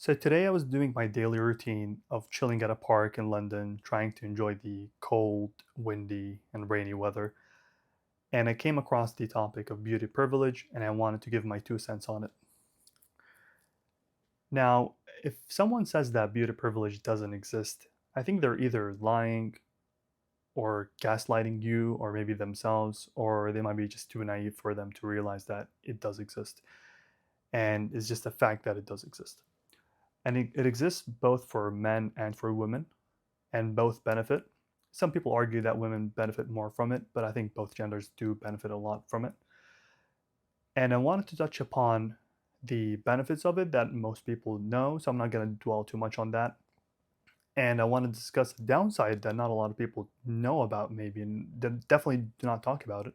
So today I was doing my daily routine of chilling at a park in London, trying to enjoy the cold, windy, and rainy weather. And I came across the topic of beauty privilege, and I wanted to give my 2 cents on it. Now, if someone says that beauty privilege doesn't exist, I think they're either lying or gaslighting you, or maybe themselves, or they might be just too naive for them to realize that it does exist. And it's just a fact that it does exist. And it exists both for men and for women, and both benefit. Some people argue that women benefit more from it, but I think both genders do benefit a lot from it. And I wanted to touch upon the benefits of it that most people know, so I'm not going to dwell too much on that. And I want to discuss the downside that not a lot of people know about, maybe, and definitely do not talk about it,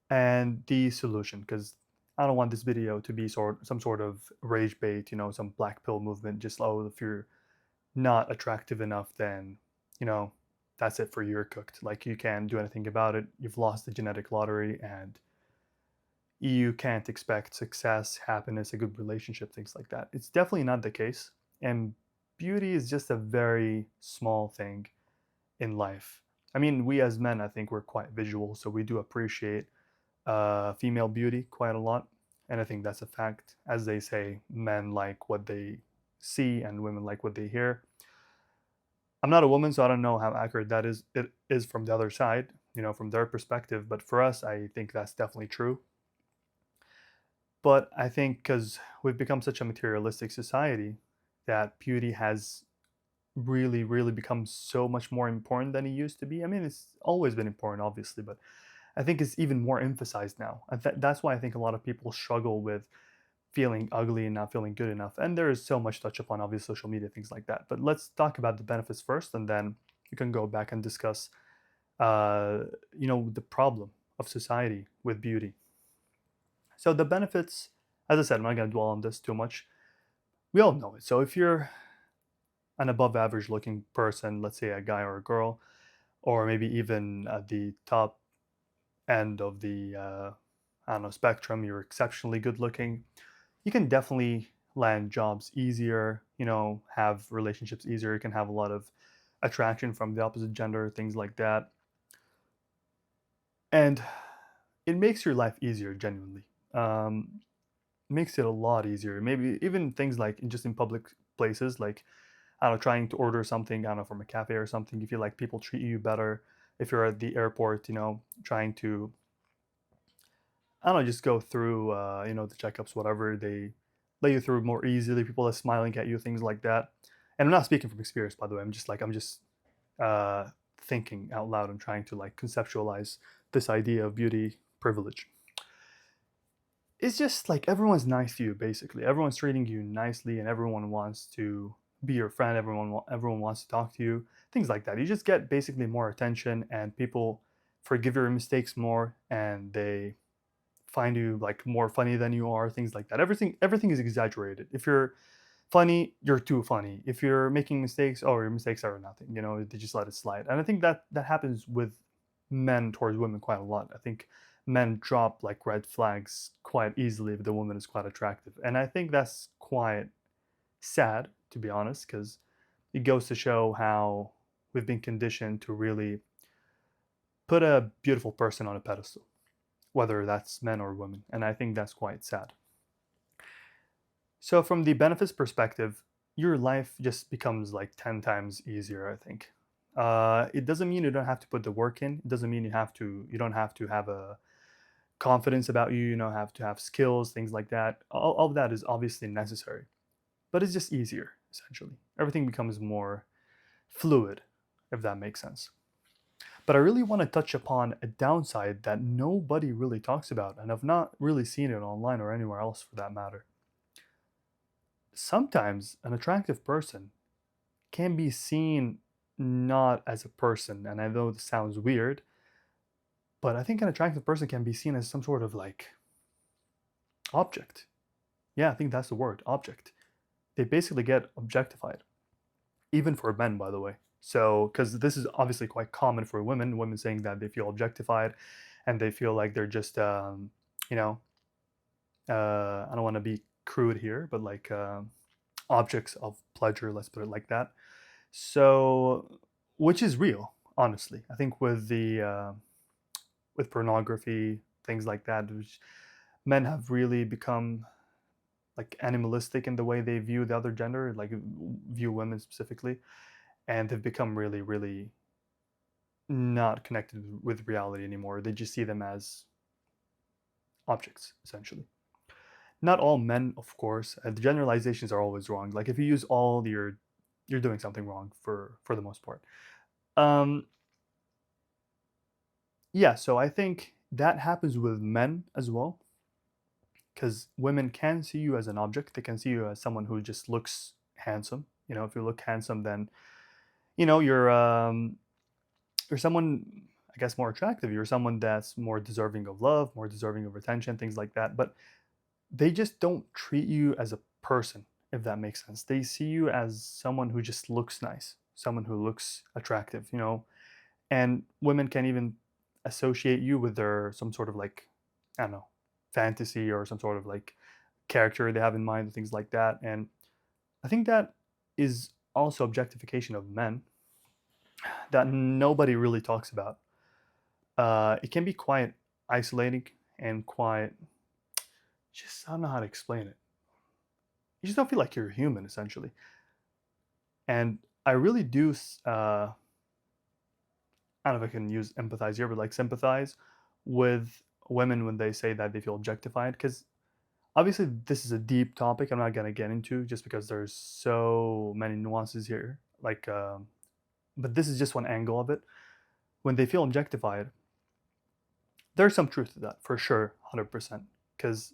and the solution, because I don't want this video to be some sort of rage bait, some black pill movement. Just, oh, if you're not attractive enough, then you know that's it for you. You're cooked. Like, you can't do anything about it. You've lost the genetic lottery, and you can't expect success, happiness, a good relationship, things like that. It's definitely not the case. And beauty is just a very small thing in life. I mean, we as men, I think we're quite visual, so we do appreciate female beauty quite a lot. And I think that's a fact. As they say, men like what they see and women like what they hear. I'm not a woman, so I don't know how accurate that is. It is from the other side, from their perspective. But for us, I think that's definitely true. But I think because we've become such a materialistic society, that beauty has really, really become so much more important than it used to be. I mean, it's always been important, obviously, but I think it's even more emphasized now. And that's why I think a lot of people struggle with feeling ugly and not feeling good enough. And there is so much touch upon, obvious, social media, things like that. But let's talk about the benefits first, and then you can go back and discuss, the problem of society with beauty. So the benefits, as I said, I'm not going to dwell on this too much. We all know it. So if you're an above average looking person, let's say a guy or a girl, or maybe even at the top end of the I don't know, spectrum, you're exceptionally good looking, you can definitely land jobs easier, have relationships easier. You can have a lot of attraction from the opposite gender, things like that. And it makes your life easier, genuinely. Makes it a lot easier. Maybe even things like just in public places, like, I don't know, trying to order something, I don't know, from a cafe or something. You feel like people treat you better. If you're at the airport, trying to, I don't know, just go through, the checkups, whatever. They let you through more easily. People are smiling at you, things like that. And I'm not speaking from experience, by the way. I'm just uh, thinking out loud and trying to like conceptualize this idea of beauty privilege. It's just like everyone's nice to you, basically. Everyone's treating you nicely, and everyone wants to be your friend. Everyone wants to talk to you, things like that. You just get basically more attention, and people forgive your mistakes more, and they find you like more funny than you are, things like that. Everything is exaggerated. If you're funny, you're too funny. If you're making mistakes, oh, your mistakes are nothing. They just let it slide. And I think that happens with men towards women quite a lot. I think men drop like red flags quite easily if the woman is quite attractive. And I think that's quite sad, to be honest, because it goes to show how we've been conditioned to really put a beautiful person on a pedestal, whether that's men or women. And I think that's quite sad. So, from the benefits perspective, your life just becomes like 10 times easier, I think. It doesn't mean you don't have to put the work in. It doesn't mean you don't have to have a confidence about you, have to have skills, things like that. All of that is obviously necessary, but it's just easier, essentially. Everything becomes more fluid, if that makes sense. But I really want to touch upon a downside that nobody really talks about, and I've not really seen it online or anywhere else for that matter. Sometimes an attractive person can be seen not as a person, and I know this sounds weird, but I think an attractive person can be seen as some sort of like object. Yeah, I think that's the word, object. They basically get objectified, even for men, by the way. So, because this is obviously quite common for women saying that they feel objectified and they feel like they're just, I don't want to be crude here, but like objects of pleasure, let's put it like that. So, which is real, honestly. I think with pornography, things like that, which men have really become like animalistic in the way they view the other gender, like view women specifically, and they've become really, really not connected with reality anymore. They just see them as objects, essentially. Not all men, of course. The generalizations are always wrong. Like if you use all, you're doing something wrong for the most part. Um, yeah, so I think that happens with men as well, because women can see you as an object. They can see you as someone who just looks handsome. You know, if you look handsome, then you know you're someone, I guess, more attractive. You're someone that's more deserving of love, more deserving of attention, things like that. But they just don't treat you as a person, if that makes sense. They see you as someone who just looks nice, someone who looks attractive, you know. And women can even associate you with their some sort of like, I don't know, fantasy or some sort of like character they have in mind, things like that. And I think that is also objectification of men that nobody really talks about. It can be quite isolating and quite, just I don't know how to explain it. You just don't feel like you're human, essentially. And I really do, I don't know if I can use empathize here, but like sympathize with women when they say that they feel objectified. Because obviously, this is a deep topic I'm not going to get into just because there's so many nuances here. Like, but this is just one angle of it. When they feel objectified, there's some truth to that for sure, 100%. Because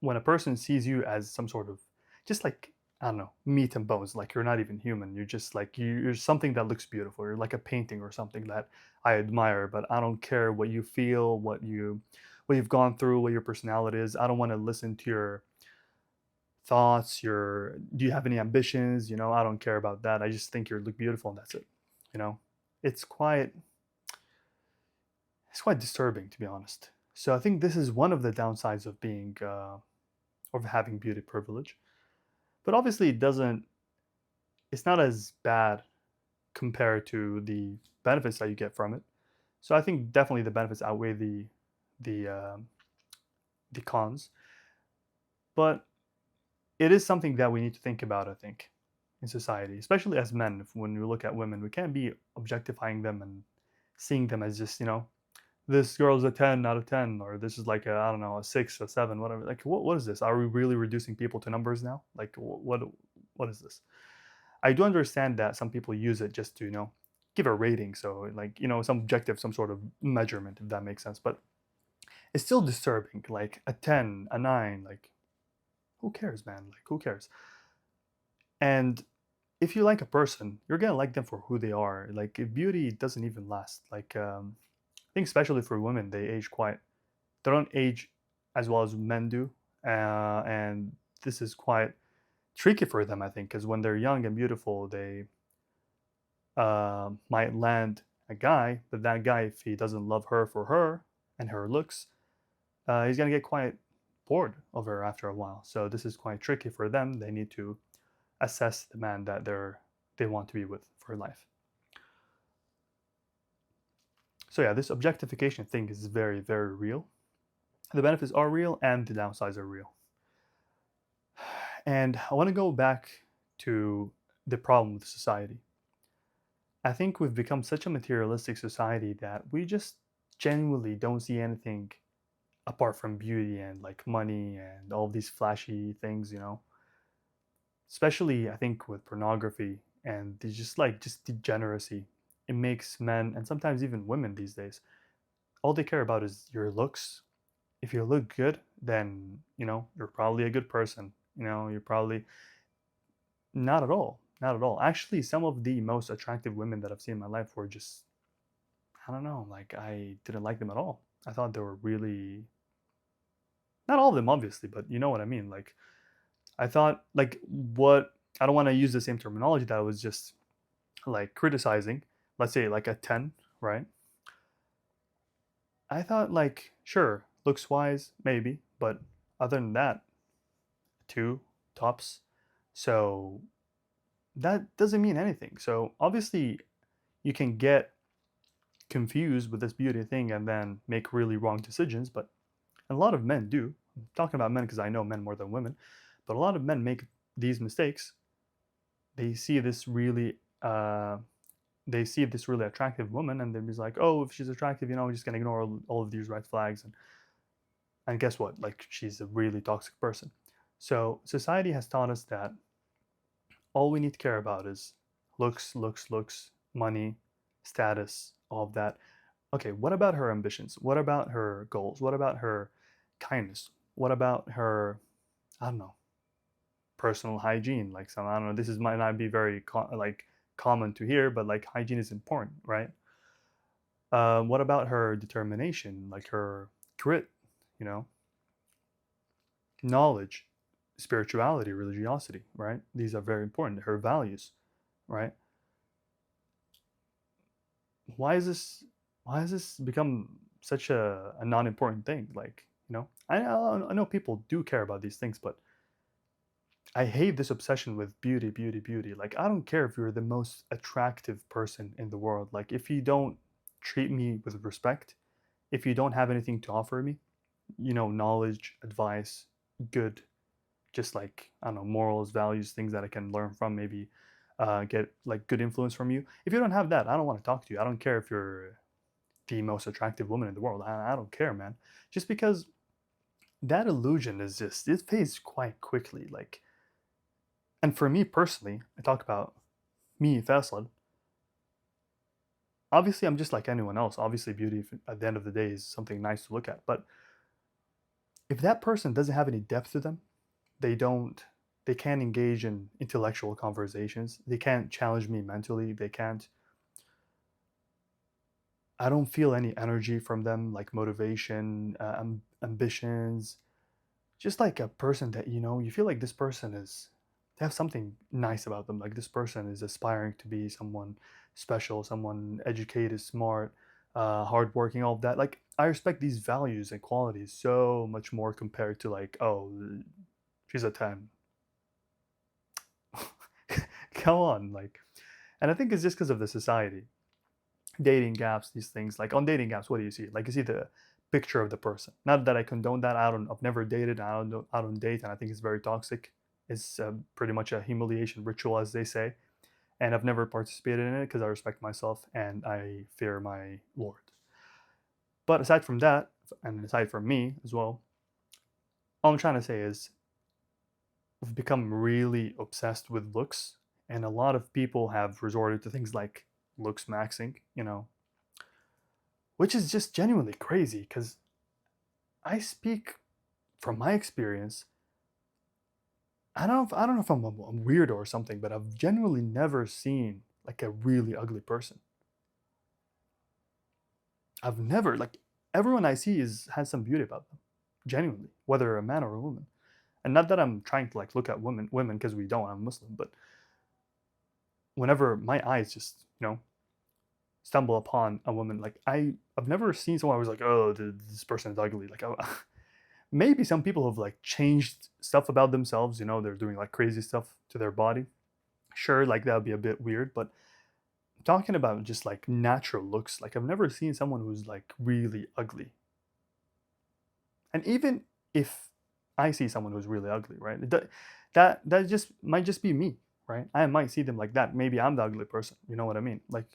when a person sees you as some sort of just like, I don't know, meat and bones, like you're not even human, you're just like you're something that looks beautiful, you're like a painting or something that I admire, but I don't care what you feel, what you've gone through, what your personality is. I don't want to listen to your thoughts, your do you have any ambitions, you know, I don't care about that. I just think you look beautiful and that's it, you know. it's quite it's quite disturbing, to be honest. So I think this is one of the downsides of being of having beauty privilege. But obviously, it's not as bad compared to the benefits that you get from it. So I think definitely the benefits outweigh the the cons. But it is something that we need to think about, I think, in society, especially as men. When we look at women, we can't be objectifying them and seeing them as just, you know, this girl's a 10 out of 10, or this is like a, I don't know, a 6, a 7, whatever. Like, what is this? Are we really reducing people to numbers now? Like, what is this? I do understand that some people use it just to, you know, give a rating. So, like, you know, some objective, some sort of measurement, if that makes sense. But it's still disturbing. Like a 10, a 9, like, who cares, man? Like, who cares? And if you like a person, you're gonna like them for who they are. Like, beauty doesn't even last. Like, I think especially for women, they don't age as well as men do. And this is quite tricky for them, I think, because when they're young and beautiful, they might land a guy, but that guy, if he doesn't love her for her and her looks, he's gonna get quite bored of her after a while. So this is quite tricky for them. They need to assess the man that they want to be with for life. So yeah, this objectification thing is very, very real. The benefits are real and the downsides are real. And I want to go back to the problem with society. I think we've become such a materialistic society that we just genuinely don't see anything apart from beauty and like money and all these flashy things, you know. Especially I think with pornography and just degeneracy. It makes men and sometimes even women these days, all they care about is your looks. If you look good, then you know you're probably a good person. You know, you're probably not at all. Not at all. Actually, some of the most attractive women that I've seen in my life were just, I don't know, like I didn't like them at all. I thought they were really, not all of them obviously, but you know what I mean. Like I thought like what, I don't want to use the same terminology that I was just like criticizing. Let's say like a 10, right? I thought like sure, looks wise maybe, but other than that, two tops. So that doesn't mean anything. So obviously, you can get confused with this beauty thing and then make really wrong decisions. But a lot of men do. I'm talking about men because I know men more than women. But a lot of men make these mistakes. They see this really they see this really attractive woman and they're just like, oh, if she's attractive, we're just gonna ignore all of these red flags, and guess what? Like, she's a really toxic person. So society has taught us that all we need to care about is looks, looks, looks, money, status, all of that. Okay, what about her ambitions? What about her goals? What about her kindness? What about her, I don't know, personal hygiene? Like, some, I don't know, this is might not be very like common to hear, but like hygiene is important, right? What about her determination, like her grit, you know, knowledge, spirituality, religiosity, right? These are very important. Her values, right? Why is this? Why has this become such a non-important thing? Like, I know people do care about these things, but I hate this obsession with beauty, beauty, beauty. Like, I don't care if you're the most attractive person in the world. Like, if you don't treat me with respect, if you don't have anything to offer me, knowledge, advice, good, just like, I don't know, morals, values, things that I can learn from, maybe get like good influence from you. If you don't have that, I don't want to talk to you. I don't care if you're the most attractive woman in the world. I don't care, man. Just because that illusion is just, it fades quite quickly. Like, and for me personally, I talk about me, Faisal. Obviously, I'm just like anyone else. Obviously, beauty at the end of the day is something nice to look at. But if that person doesn't have any depth to them, they don't they can't engage in intellectual conversations, they can't challenge me mentally, they can't I don't feel any energy from them, like motivation, ambitions, just like a person that you feel like this person is they have something nice about them, like this person is aspiring to be someone special, someone educated, smart, hardworking, all of that. Like, I respect these values and qualities so much more compared to, like, oh, she's a 10. Come on, like, and I think it's just because of the society, dating gaps, these things. Like, on dating gaps, what do you see? Like, you see the picture of the person. Not that I condone that. I've never dated. I don't date, and I think it's very toxic. It's pretty much a humiliation ritual, as they say, and I've never participated in it because I respect myself and I fear my Lord. But aside from that, and aside from me as well, all I'm trying to say is we've become really obsessed with looks, and a lot of people have resorted to things like looks maxing, which is just genuinely crazy because I speak from my experience. I don't know if I'm a weirdo or something, but I've genuinely never seen like a really ugly person. I've never, like, everyone I see is has some beauty about them, genuinely, whether a man or a woman. And not that I'm trying to like look at women because we don't. I'm Muslim, but whenever my eyes just stumble upon a woman, like, I've never seen someone I was like, oh, this person is ugly. Like, maybe some people have like changed stuff about themselves. They're doing like crazy stuff to their body. Sure, like that would be a bit weird, but talking about just like natural looks, like, I've never seen someone who's like really ugly. And even if I see someone who's really ugly, right? That just might just be me, right? I might see them like that. Maybe I'm the ugly person. You know what I mean? Like,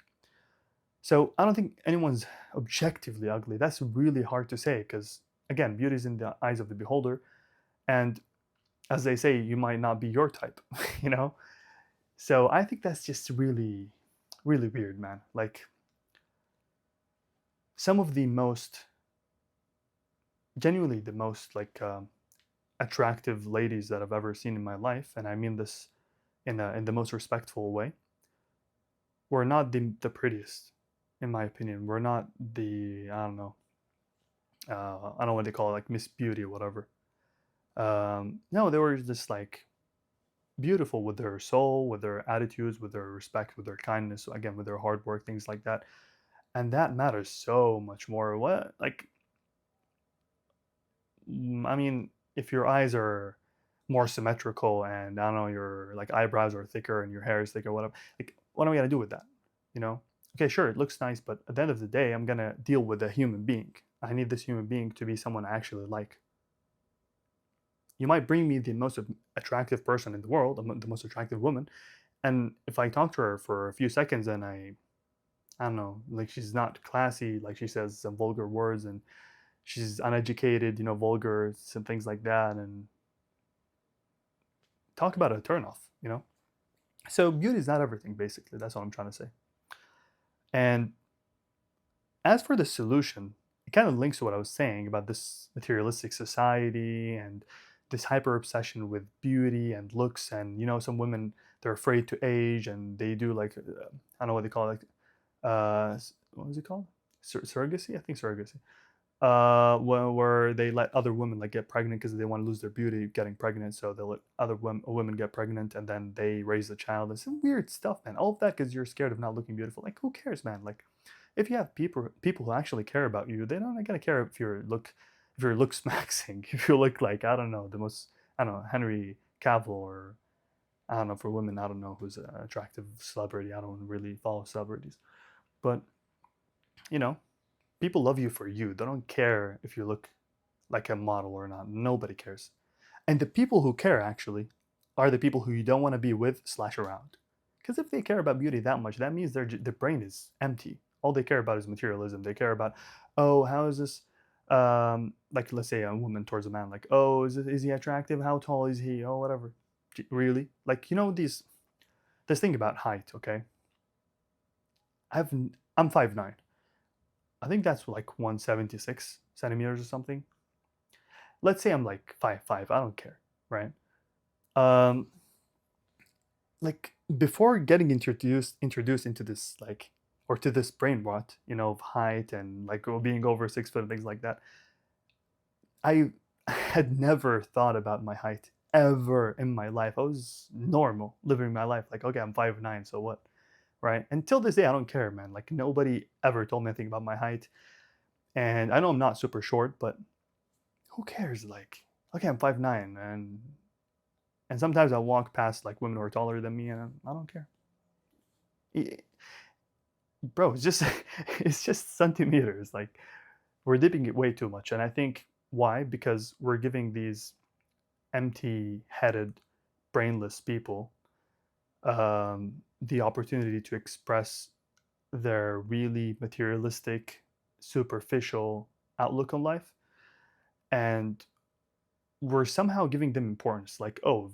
so I don't think anyone's objectively ugly. That's really hard to say because, again, beauty is in the eyes of the beholder, and as they say, you might not be your type, you know. So I think that's just really, really weird, man. Like, some of the most, genuinely the most like attractive ladies that I've ever seen in my life, and I mean this in the most respectful way, were not the prettiest, in my opinion. We're not the, I don't know, I don't know what they call it, like Miss Beauty or whatever. No, they were just like beautiful with their soul, with their attitudes, with their respect, with their kindness, again, with their hard work, things like that. And that matters so much more. What, like, I mean, if your eyes are more symmetrical, and I don't know, your like eyebrows are thicker and your hair is thicker, whatever. Like, what am I gonna do with that? You know? Okay, sure, it looks nice, but at the end of the day, I'm gonna deal with a human being. I need this human being to be someone I actually like. You might bring me the most attractive person in the world, the most attractive woman, and if I talk to her for a few seconds and I don't know, like she's not classy, like she says some vulgar words and she's uneducated, vulgar and things like that, and talk about a turnoff. So beauty is not everything, basically. That's what I'm trying to say. And as for the solution, it kind of links to what I was saying about this materialistic society and this hyper obsession with beauty and looks. And some women, they're afraid to age, and they do like I don't know what they call it, what was it called? Surrogacy, I think surrogacy. Where they let other women like get pregnant because they want to lose their beauty getting pregnant, so they'll let other women get pregnant and then they raise the child. It's some weird stuff, man. All of that because you're scared of not looking beautiful. Like, who cares, man? Like, if you have people who actually care about you, they're not gonna care if your looks maxing, if you look like, I don't know, the most, I don't know, Henry Cavill, or I don't know, for women, I don't know who's an attractive celebrity. I don't really follow celebrities, but you know people love you for you. They don't care if you look like a model or not. Nobody cares. And the people who care actually are the people who you don't want to be with slash around. Because if they care about beauty that much, that means their brain is empty. All they care about is materialism. They care about, oh, how is this? Like, let's say a woman towards a man, like, oh, is he attractive? How tall is he? Oh, whatever. Really? Like, this thing about height. Okay, I'm 5'9". I think that's like 176 centimeters or something. Let's say I'm like 5'5". I don't care, right? Um, like, before getting introduced into this, like, or to this brain rot, of height and like being over 6 foot and things like that, I had never thought about my height ever in my life. I was normal living my life. Like, okay, I'm 5'9", so what, right? Until this day, I don't care, man. Like, nobody ever told me anything about my height. And I know I'm not super short, but who cares? Like, okay, I'm 5'9", and sometimes I walk past like women who are taller than me, and I don't care. Bro, it's just it's just centimeters. Like, we're dipping it way too much, and I think why? Because we're giving these empty-headed, brainless people the opportunity to express their really materialistic, superficial outlook on life, and we're somehow giving them importance. Like, oh,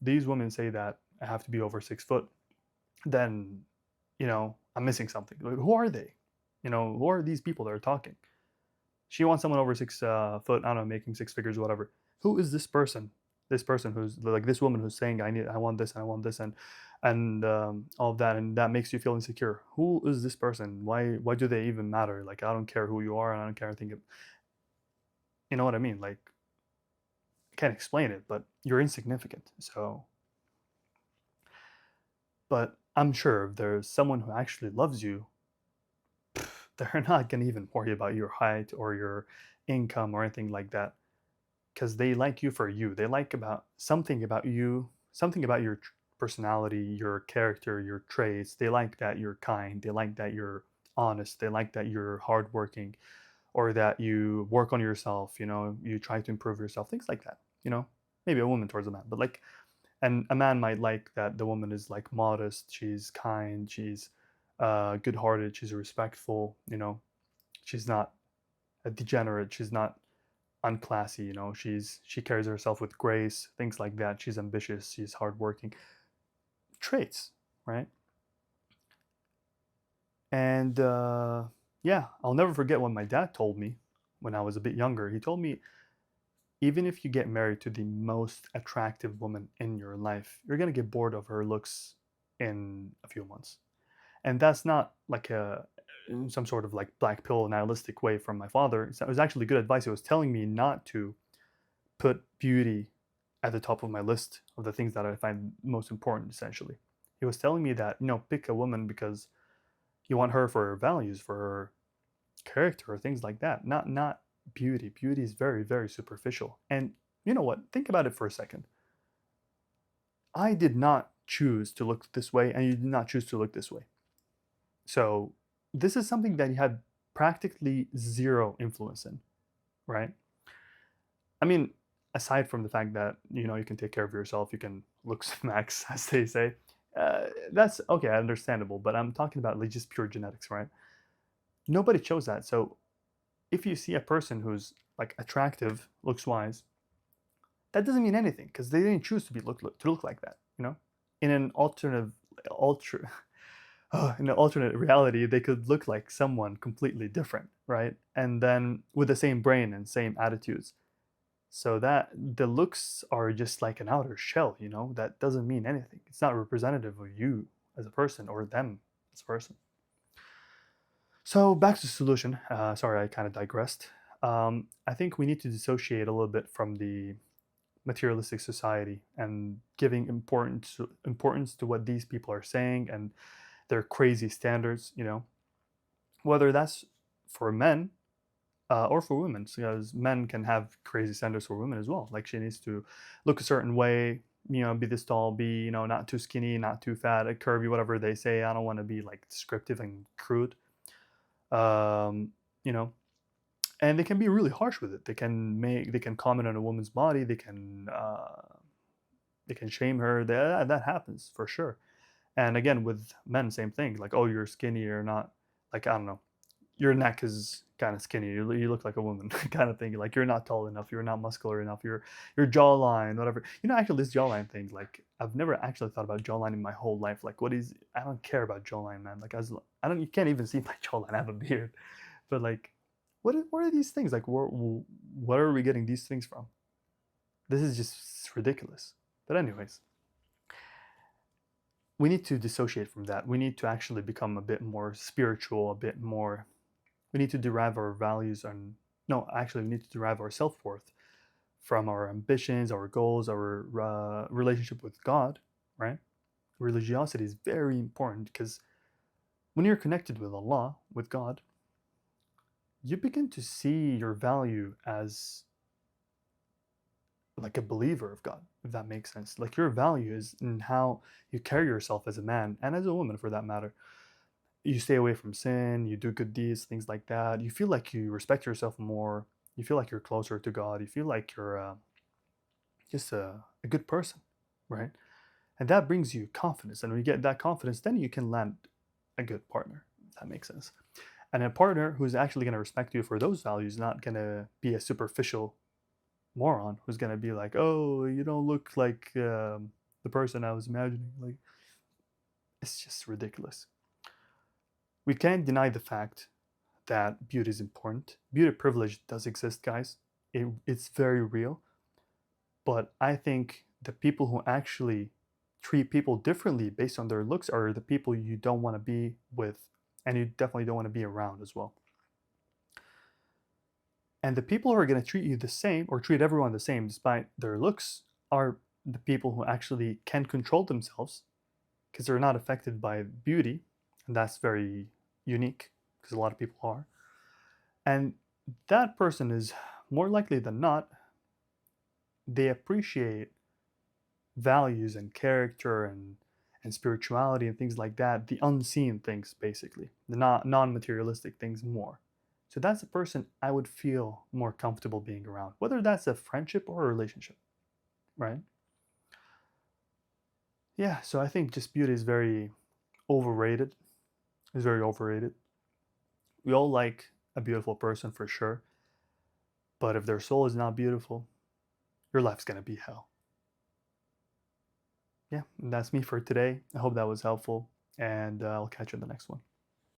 these women say that I have to be over 6 foot, then I'm missing something. Like, who are they? Who are these people that are talking? She wants someone over 6 foot. I don't know, making six figures, or whatever. Who is this person? This person who's like this woman who's saying I want this and I want this and all of that, and that makes you feel insecure. Who is this person? Why do they even matter? Like, I don't care who you are, and I don't care anything. You know what I mean? Like, I can't explain it, but you're insignificant. So, but I'm sure if there's someone who actually loves you, they're not going to even worry about your height or your income or anything like that, because they like you for you. They like about you, something about your personality, your character, your traits. They like that you're kind. They like that you're honest. They like that you're hardworking, or that you work on yourself. You try to improve yourself. Things like that. Maybe a woman towards a man, but like, and a man might like that the woman is like modest, she's kind, she's good-hearted, she's respectful. She's not a degenerate, she's not unclassy. She carries herself with grace, things like that. She's ambitious, she's hardworking. Traits, right? And yeah, I'll never forget what my dad told me when I was a bit younger. He told me, even if you get married to the most attractive woman in your life, you're going to get bored of her looks in a few months. And that's not like some sort of like black pill nihilistic way from my father. It was actually good advice. He was telling me not to put beauty at the top of my list of the things that I find most important, essentially. He was telling me that, pick a woman because you want her for her values, for her character, or things like that. Not beauty. Beauty is very, very superficial. And You know what? Think about it for a second. I did not choose to look this way, and you did not choose to look this way. So this is something that you had practically zero influence in, right? I mean, aside from the fact that you can take care of yourself, you can look smacks, as they say. That's okay, understandable. But I'm talking about like just pure genetics, right? Nobody chose that. So if you see a person who's like attractive, looks wise, that doesn't mean anything because they didn't choose to look like that. In an ultra in an alternate reality, they could look like someone completely different, right? And then with the same brain and same attitudes. So that the looks are just like an outer shell. That doesn't mean anything. It's not representative of you as a person or them as a person. So back to the solution. Sorry, I kind of digressed. I think we need to dissociate a little bit from the materialistic society and giving importance to what these people are saying and their crazy standards. Whether that's for men or for women, because men can have crazy standards for women as well. Like she needs to look a certain way, be this tall, be not too skinny, not too fat, curvy, whatever they say. I don't want to be like descriptive and crude. Um, you know, and they can be really harsh with it. They can comment on a woman's body. They can shame her. That happens for sure. And again, with men, same thing. Like, oh, you're skinny or not. Like, I don't know, your neck is kind of skinny. You look like a woman, kind of thing. Like you're not tall enough. You're not muscular enough. Your jawline, whatever. Actually, this jawline thing. Like I've never actually thought about jawline in my whole life. Like, what is? I don't care about jawline, man. Like I don't. You can't even see my jawline. I have a beard, but like, what are these things? Like, what are we getting these things from? This is just ridiculous. But anyways, we need to dissociate from that. We need to actually become a bit more spiritual, a bit more. We need to derive our values and no, actually, we need to derive our self worth from our ambitions, our goals, our relationship with God, right? Religiosity is very important because when you're connected with Allah, with God, you begin to see your value as like a believer of God, if that makes sense. Like your value is in how you carry yourself as a man and as a woman for that matter. You stay away from sin, you do good deeds, things like that. You feel like you respect yourself more. You feel like you're closer to God. You feel like you're just a good person, right? And that brings you confidence. And when you get that confidence, then you can land a good partner, if that makes sense. And a partner who's actually going to respect you for those values, not going to be a superficial moron who's going to be like, oh, you don't look like the person I was imagining. Like, it's just ridiculous. We can't deny the fact that beauty is important. Beauty privilege does exist, guys. It's very real. But I think the people who actually treat people differently based on their looks are the people you don't want to be with, and you definitely don't want to be around as well. And the people who are going to treat you the same or treat everyone the same despite their looks are the people who actually can control themselves because they're not affected by beauty. And that's very unique because a lot of people are. And that person is more likely than not, they appreciate values and character and spirituality and things like that, the unseen things basically, the non-materialistic things more. So that's a person I would feel more comfortable being around, whether that's a friendship or a relationship, right? Yeah, so I think just beauty is very overrated. Is very overrated. We all like a beautiful person for sure, but if their soul is not beautiful, your life's gonna be hell. Yeah, and that's me for today. I hope that was helpful, and I'll catch you in the next one.